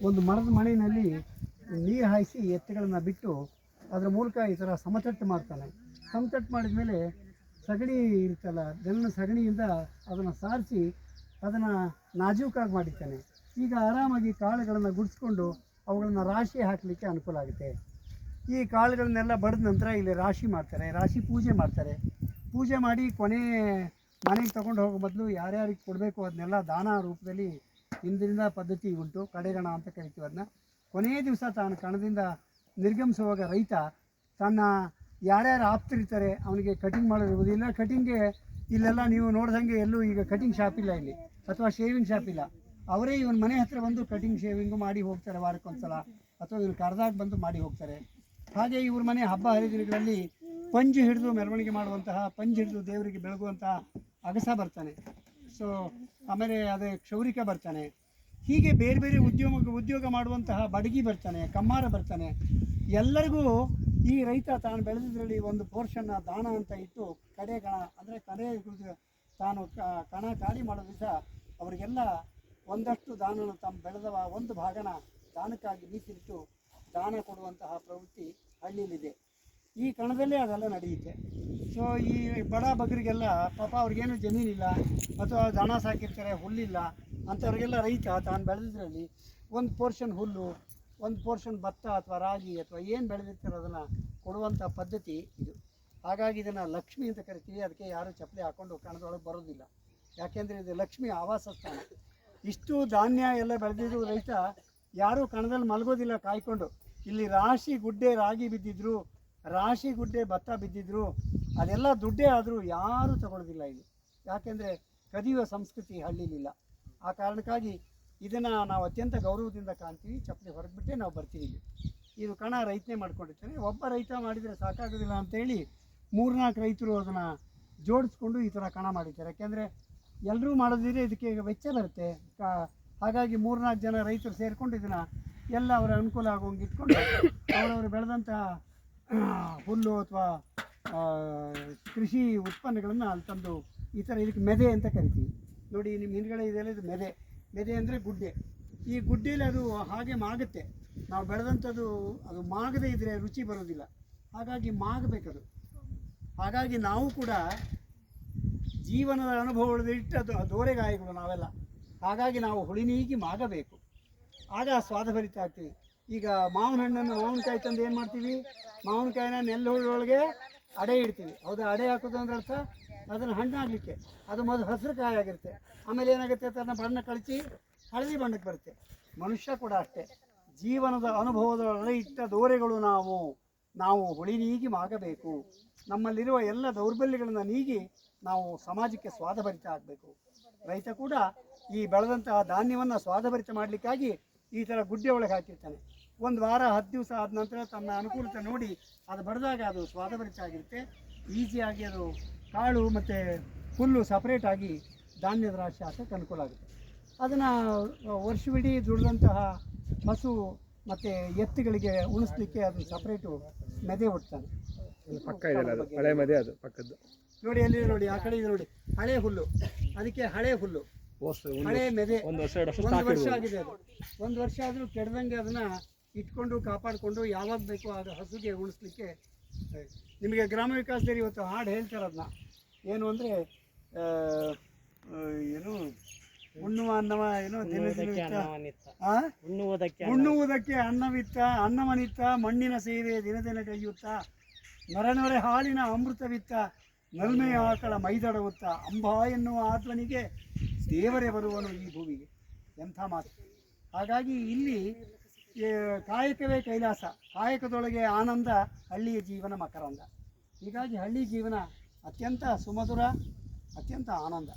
ಒಂದು ಮರದ ಮನೆಯಲ್ಲಿ ನೀರು ಹಾಯಿಸಿ ಎತ್ತುಗಳನ್ನು ಬಿಟ್ಟು ಅದರ ಮೂಲಕ ಈ ಥರ ಸಮತಟ್ಟು ಮಾಡ್ತಾನೆ. ಸಮತಟ್ಟು ಮಾಡಿದ ಮೇಲೆ ಸಗಣಿ ಇರುತ್ತಲ್ಲ, ದನ ಸಗಣಿಯಿಂದ ಅದನ್ನು ಸಾರಿಸಿ ಅದನ್ನು ನಾಜೂಕಾಗಿ ಮಾಡಿರ್ತಾನೆ. ಈಗ ಆರಾಮಾಗಿ ಕಾಳುಗಳನ್ನು ಗುಡಿಸ್ಕೊಂಡು ಅವುಗಳನ್ನು ರಾಶಿ ಹಾಕಲಿಕ್ಕೆ ಅನುಕೂಲ ಆಗುತ್ತೆ. ಈ ಕಾಳುಗಳನ್ನೆಲ್ಲ ಬಡಿದ ನಂತರ ಇಲ್ಲಿ ರಾಶಿ ಮಾಡ್ತಾರೆ, ರಾಶಿ ಪೂಜೆ ಮಾಡ್ತಾರೆ. ಪೂಜೆ ಮಾಡಿ ಕೊನೆ ಮನೆಗೆ ತೊಗೊಂಡು ಹೋಗೋ ಮೊದಲು ಯಾರ್ಯಾರಿಗೆ ಕೊಡಬೇಕು ಅದನ್ನೆಲ್ಲ ದಾನ ರೂಪದಲ್ಲಿ ಹಿಂದಿನ ಪದ್ಧತಿ ಉಂಟು. ಕಡೆಗಣ ಅಂತ ಕರಿತೀವಿ ಅದನ್ನ. ಕೊನೆಯ ದಿವಸ ತಾನು ಕಣದಿಂದ ನಿರ್ಗಮಿಸುವಾಗ ರೈತ ತನ್ನ ಯಾರ್ಯಾರು ಆಪ್ತರಿರ್ತಾರೆ ಅವನಿಗೆ ಕಟಿಂಗ್ ಮಾಡೋದಿರುವುದಿಲ್ಲ. ಕಟಿಂಗ್ಗೆ ಇಲ್ಲೆಲ್ಲ ನೀವು ನೋಡ್ದಂಗೆ ಎಲ್ಲೂ ಈಗ ಕಟಿಂಗ್ ಶಾಪ್ ಇಲ್ಲ ಇಲ್ಲಿ, ಅಥವಾ ಶೇವಿಂಗ್ ಶಾಪ್ ಇಲ್ಲ. ಅವರೇ ಇವನ ಮನೆ ಹತ್ತಿರ ಬಂದು ಕಟಿಂಗ್ ಶೇವಿಂಗು ಮಾಡಿ ಹೋಗ್ತಾರೆ ವಾರಕ್ಕೊಂದ್ಸಲ, ಅಥವಾ ಇವನು ಕರೆದಾಗ ಬಂದು ಮಾಡಿ ಹೋಗ್ತಾರೆ. ಹಾಗೆ ಇವ್ರ ಮನೆ ಹಬ್ಬ ಹರಿದಿನಗಳಲ್ಲಿ ಪಂಜು ಹಿಡಿದು ಮೆರವಣಿಗೆ ಮಾಡುವಂತಹ, ಪಂಜು ಹಿಡಿದು ದೇವರಿಗೆ ಬೆಳಗುವಂತಹ ಅಗಸ ಬರ್ತಾನೆ. ಸೊ ಆಮೇಲೆ ಅದೇ ಕ್ಷೌರಿಕ ಬರ್ತಾನೆ. ಹೀಗೆ ಬೇರೆ ಬೇರೆ ಉದ್ಯೋಗ ಮಾಡುವಂತಹ ಬಡಗಿ ಬರ್ತಾನೆ, ಕಮ್ಮಾರ ಬರ್ತಾನೆ. ಎಲ್ಲರಿಗೂ ಈ ರೈತ ತಾನು ಬೆಳೆದಿದ್ರಲ್ಲಿ ಒಂದು ಪೋರ್ಷನ್ನ ದಾನ ಅಂತ ಇಟ್ಟು ಕಡೆ ಗಣ ಅಂದರೆ ತಾನು ಕಣ ಖಾಲಿ ಮಾಡೋ ದಿವಸ ಅವರಿಗೆಲ್ಲ ಒಂದಷ್ಟು ದಾನನ ತಮ್ಮ ಬೆಳೆದವ ಒಂದು ಭಾಗನ ದಾನಕ್ಕಾಗಿ ಮೀಸಲಿಟ್ಟು ದಾನ ಕೊಡುವಂತಹ ಪ್ರವೃತ್ತಿ ಹಳ್ಳಿಯಲ್ಲಿದೆ. ಈ ಕಣದಲ್ಲೇ ಅದೆಲ್ಲ ನಡೆಯುತ್ತೆ. ಸೊ ಈ ಬಡ ಬಗ್ಗರಿಗೆಲ್ಲ ಪಾಪ ಅವ್ರಿಗೇನು ಜಮೀನಿಲ್ಲ ಅಥವಾ ದನ ಸಾಕಿರ್ತಾರೆ, ಹುಲ್ಲಿಲ್ಲ ಅಂಥವ್ರಿಗೆಲ್ಲ ರೈತ ತಾನು ಬೆಳೆದಿದ್ರಲ್ಲಿ ಒಂದು ಪೋರ್ಷನ್ ಹುಲ್ಲು, ಒಂದು ಪೋರ್ಷನ್ ಭತ್ತ ಅಥವಾ ರಾಗಿ ಅಥವಾ ಏನು ಬೆಳೆದಿರ್ತಾರೆ ಅದನ್ನು ಕೊಡುವಂಥ ಪದ್ಧತಿ ಇದು. ಹಾಗಾಗಿ ಇದನ್ನು ಲಕ್ಷ್ಮಿ ಅಂತ ಕರಿತೀವಿ. ಅದಕ್ಕೆ ಯಾರೂ ಚಪ್ಪಲಿ ಹಾಕ್ಕೊಂಡು ಕಣದೊಳಗೆ ಬರೋದಿಲ್ಲ, ಯಾಕೆಂದರೆ ಇದು ಲಕ್ಷ್ಮಿ ಆವಾಸ ಸ್ಥಾನ. ಇಷ್ಟು ಧಾನ್ಯ ಎಲ್ಲ ಬೆಳೆದಿದ್ರು ರೈತ ಯಾರೂ ಕಣದಲ್ಲಿ ಮಲಗೋದಿಲ್ಲ ಕಾಯ್ಕೊಂಡು. ಇಲ್ಲಿ ರಾಶಿ ಗುಡ್ಡೆ ರಾಗಿ ಬಿದ್ದಿದ್ರು, ರಾಶಿ ಗುಡ್ಡೆ ಭತ್ತ ಬಿದ್ದಿದ್ರು, ಅದೆಲ್ಲ ದುಡ್ಡೇ ಆದರೂ ಯಾರೂ ತಗೊಳ್ಳೋದಿಲ್ಲ ಇಲ್ಲಿ. ಯಾಕೆಂದರೆ ಕದಿಯುವ ಸಂಸ್ಕೃತಿ ಹಳ್ಳಿಲಿಲ್ಲ. ಆ ಕಾರಣಕ್ಕಾಗಿ ಇದನ್ನು ನಾವು ಅತ್ಯಂತ ಗೌರವದಿಂದ ಕಾಣ್ತೀವಿ. ಚಪ್ಪಲಿ ಹೊರಗಿಬಿಟ್ಟೆ ನಾವು ಬರ್ತೀವಿ ಇಲ್ಲಿ. ಇದು ಕಣ ರೈತನೇ ಮಾಡ್ಕೊಂಡಿರ್ತಾನೆ. ಒಬ್ಬ ರೈತ ಮಾಡಿದರೆ ಸಾಕಾಗೋದಿಲ್ಲ ಅಂತೇಳಿ 3-4 ರೈತರು ಅದನ್ನು ಜೋಡಿಸ್ಕೊಂಡು ಈ ಥರ ಕಣ ಮಾಡಿದ್ದಾರೆ. ಯಾಕೆಂದರೆ ಎಲ್ಲರೂ ಮಾಡೋದಿದ್ರೆ ಇದಕ್ಕೆ ವೆಚ್ಚ ಬರುತ್ತೆ. ಹಾಗಾಗಿ 3-4 ಜನ ರೈತರು ಸೇರಿಕೊಂಡು ಇದನ್ನು ಎಲ್ಲ ಅವರ ಅನುಕೂಲ ಆಗೋಂಗೆ ಇಟ್ಕೊಂಡು ಅವರವರು ಬೆಳೆದಂಥ ಹುಲ್ಲು ಅಥವಾ ಕೃಷಿ ಉತ್ಪನ್ನಗಳನ್ನು ಅಲ್ಲಿ ತಂದು ಈ ಥರ ಇದಕ್ಕೆ ಮೆದೆ ಅಂತ ಕರಿತೀವಿ. ನೋಡಿ ನಿಮ್ಮ ಹಿಂದ್ಗಡೆ ಇದೆಲ್ಲ ಇದು ಮೆದೆ. ಮೆದೆ ಅಂದರೆ ಗುಡ್ಡೆ. ಈ ಗುಡ್ಡೆಯಲ್ಲಿ ಅದು ಹಾಗೆ ಮಾಗುತ್ತೆ. ನಾವು ಬೆಳೆದಂಥದ್ದು ಅದು ಮಾಗದೇ ಇದ್ದರೆ ರುಚಿ ಬರೋದಿಲ್ಲ. ಹಾಗಾಗಿ ಮಾಗಬೇಕದು. ಹಾಗಾಗಿ ನಾವು ಕೂಡ ಜೀವನದ ಅನುಭವಗಳಿಟ್ಟದ್ದು ದೋರೆಗಾಯಿಗಳು ನಾವೆಲ್ಲ. ಹಾಗಾಗಿ ನಾವು ಹುಳಿನೀಗಿ ಮಾಗಬೇಕು, ಆಗ ಸ್ವಾದಭರಿತ ಆಗ್ತೀವಿ. ಈಗ ಮಾವಿನಕಾಯಿ ತಂದು ಏನು ಮಾಡ್ತೀವಿ, ಮಾವಿನಕಾಯಿನ ನೆಲ್ಲೊಳಗೆ ಅಡೆ ಇಡ್ತೀವಿ. ಹೌದಾ? ಅಡೆ ಹಾಕೋದು ಅಂದ್ರೆ ಅರ್ಥ ಅದನ್ನು ಹಣ್ಣಾಗಲಿಕ್ಕೆ. ಅದು ಮೊದಲು ಹಸಿರು ಕಾಯಿ ಆಗಿರುತ್ತೆ, ಆಮೇಲೆ ಏನಾಗುತ್ತೆ ಅದನ್ನು ಬಣ್ಣ ಕಳಿಸಿ ಹಳದಿ ಬಣ್ಣಕ್ಕೆ ಬರುತ್ತೆ. ಮನುಷ್ಯ ಕೂಡ ಅಷ್ಟೇ. ಜೀವನದ ಅನುಭವದೊಳಗೆ ಇಟ್ಟ ದೋರೆಗಳು ನಾವು ಹುಳಿ ನೀಗಿ ಮಾಗಬೇಕು. ನಮ್ಮಲ್ಲಿರುವ ಎಲ್ಲ ದೌರ್ಬಲ್ಯಗಳನ್ನು ನೀಗಿ ನಾವು ಸಮಾಜಕ್ಕೆ ಸ್ವಾದಭರಿತ ಆಗಬೇಕು. ರೈತ ಕೂಡ ಈ ಬೆಳೆದಂತಹ ಧಾನ್ಯವನ್ನು ಸ್ವಾದಭರಿತ ಮಾಡಲಿಕ್ಕಾಗಿ ಈ ಥರ ಗುಡ್ಡೆ ಒಳಗೆ ಹಾಕಿರ್ತಾನೆ. ಒಂದು ವಾರ 10 ದಿವಸ ಆದ ನಂತರ ತನ್ನ ಅನುಕೂಲತೆ ನೋಡಿ ಅದು ಬಡಿದಾಗ ಅದು ಸ್ವಾದಭರಿತ ಆಗಿರುತ್ತೆ. ಈಸಿಯಾಗಿ ಅದು ಕಾಳು ಮತ್ತು ಹುಲ್ಲು ಸಪ್ರೇಟಾಗಿ ಧಾನ್ಯದ ರಾಶಿ ಹಾಕೋಕ್ಕೆ ಅನುಕೂಲ ಆಗುತ್ತೆ. ಅದನ್ನು ವರ್ಷವಿಡೀ ದುಡಿದಂತಹ ಹಸು ಮತ್ತು ಎತ್ತುಗಳಿಗೆ ಉಣಿಸ್ಲಿಕ್ಕೆ ಅದನ್ನು ಸಪ್ರೇಟು ಮೆದೆ ಒಡ್ತಾನೆ. ಪಕ್ಕ ಇದೆ ಅದು ಹಳೆ ಮೆದೆ, ಅದು ಪಕ್ಕದ್ದು ನೋಡಿ ಅಲ್ಲಿ ನೋಡಿ, ಆ ಕಡೆ ಇದೆ ನೋಡಿ, ಹಳೆ ಹುಲ್ಲು. ಅದಕ್ಕೆ ಹಳೆ ಹುಲ್ಲು, ಹಳೆ ಮೆದೆ. 1 ವರ್ಷ ಆಗಿದೆ ಅದು. 1 ವರ್ಷ ಆದರೂ ಕೆಡದಂಗೆ ಅದನ್ನು ಇಟ್ಕೊಂಡು ಕಾಪಾಡಿಕೊಂಡು ಯಾವಾಗ ಬೇಕೋ ಆಗ ಹಸುಗೆ ಉಣಿಸ್ಲಿಕ್ಕೆ. ನಿಮಗೆ ಗ್ರಾಮ ವಿಕಾಸದಲ್ಲಿ ಇವತ್ತು ಹಾಡು ಹೇಳ್ತಾರೆ. ಅದನ್ನ ಏನು ಅಂದರೆ ಏನು ಉಣ್ಣುವ ಅನ್ನವ ಏನೋ ಉಣ್ಣುವುದಕ್ಕೆ ಅನ್ನವಿತ್ತ, ಅನ್ನವನಿತ್ತ, ಮಣ್ಣಿನ ಸೇವೆ ದಿನ ಕೈಯುತ್ತಾ, ನೊರೆ ಹಾಲಿನ ಅಮೃತವಿತ್ತ, ನಲ್ಮೆಯ ಆಕಳ ಮೈದಡವುತ್ತ, ಅಂಬಾ ಎನ್ನುವ ಆತ್ಮನಿಗೆ ದೇವರೇ ಬರುವನು ಈ ಭೂಮಿಗೆ. ಎಂಥ ಮಾತು! ಹಾಗಾಗಿ ಇಲ್ಲಿ ಕಾಯಕವೇ ಕೈಲಾಸ, ಕಾಯಕದೊಳಗೆ ಆನಂದ, ಹಳ್ಳಿಯ ಜೀವನ ಮಕರಂದ. ಹೀಗಾಗಿ ಹಳ್ಳಿ ಜೀವನ ಅತ್ಯಂತ ಸುಮಧುರ, ಅತ್ಯಂತ ಆನಂದ.